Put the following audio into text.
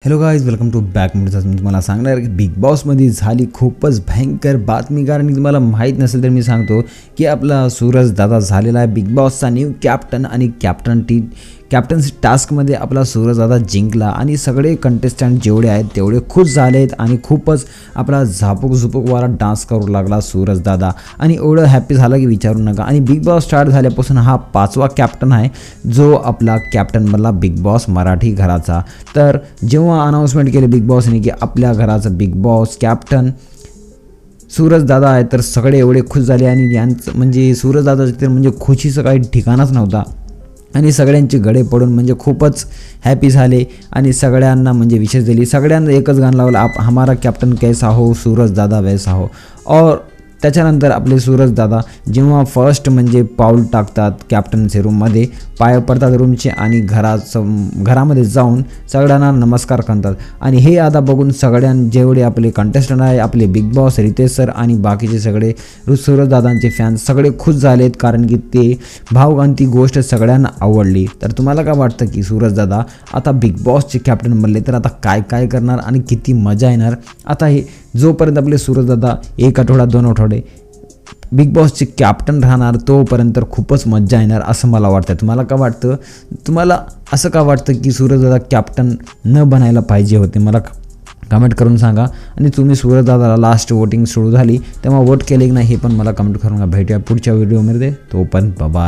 Hello guys, welcome to back मूडचा. मी तुम्हाला सांगणार की बिग बॉसमध्ये झाली खूपच भयंकर बातमी. कारण तुम्हाला माहीत नसेल तर मी सांगतो की आपला सूरज दादा झालेला आहे बिग बॉसचा न्यू कॅप्टन. आणि कॅप्टन्सी टास्कमध्ये आपला सूरज दादा जिंकला आणि सगळे कंटेस्टंट जेवढे आहेत तेवढे खुश झाले आहेत आणि खूपच आपला झापूक डान्स करू लागला सूरज दादा. आणि एवढं हॅपी झाला की विचारू नका. आणि बिग बॉस स्टार्ट झाल्यापासून हा 5वा कॅप्टन आहे जो आपला कॅप्टन बनला बिग बॉस मराठी घराचा. तर जेव्हा अनाऊन्समेंट केली बिग बॉसने की आपल्या घराचा बिग बॉस कॅप्टन सूरज दादा आहे, तर सगळे एवढे खुश झाले. आणि यांचं म्हणजे सूरज दादाचं तर म्हणजे खुशीचं काही ठिकाणच नव्हता. आणि सगळ्यांचे गळे पडून म्हणजे खूपच हॅपी झाले. आणि सगळ्यांना म्हणजे विशेष दिली. सगळ्यांना एकच गाणं लावलं, हमारा कॅप्टन कैसा हो, सूरज दादा वैसा हो. और त्याच्यानंतर आपले सूरज दादा जेव्हा फर्स्ट म्हणजे पाऊल टाकतात कॅप्टन्सी रूममध्ये, पाय पडतात रूमचे आणि घरामध्ये जाऊन सगळ्यांना नमस्कार करतात. आणि हे आता बघून जेवढे आपले कंटेस्टंट आहे, आपले बिग बॉस रितेश सर आणि बाकीचे सगळे सूरज दादांचे फॅन्स सगळे खुश झालेत. कारण की ते भाव आणि ती गोष्ट सगळ्यांना आवडली. तर तुम्हाला काय वाटतं की सूरज दादा आता बिग बॉसचे कॅप्टन बनले तर आता काय काय करणार आणि किती मजा येणार? आता हे जोपर्यंत आपले सूरज दादा 1 आठवडा 2 आठवडे बिग बॉसचे कॅप्टन राहणार तोपर्यंत खूपच मजा येणार असं मला वाटतं. तुम्हाला काय वाटतं? तुम्हाला असं का वाटतं की सूरज दादा कॅप्टन न बनायला पाहिजे होते? मला कमेंट करून सांगा. आणि तुम्ही सूरज दादाला लास्ट वोटिंग सुरू झाली तेव्हा वोट केले की नाही हे पण मला कमेंट करून भेटूया पुढच्या व्हिडिओमध्ये. तोपर्यंत बाय.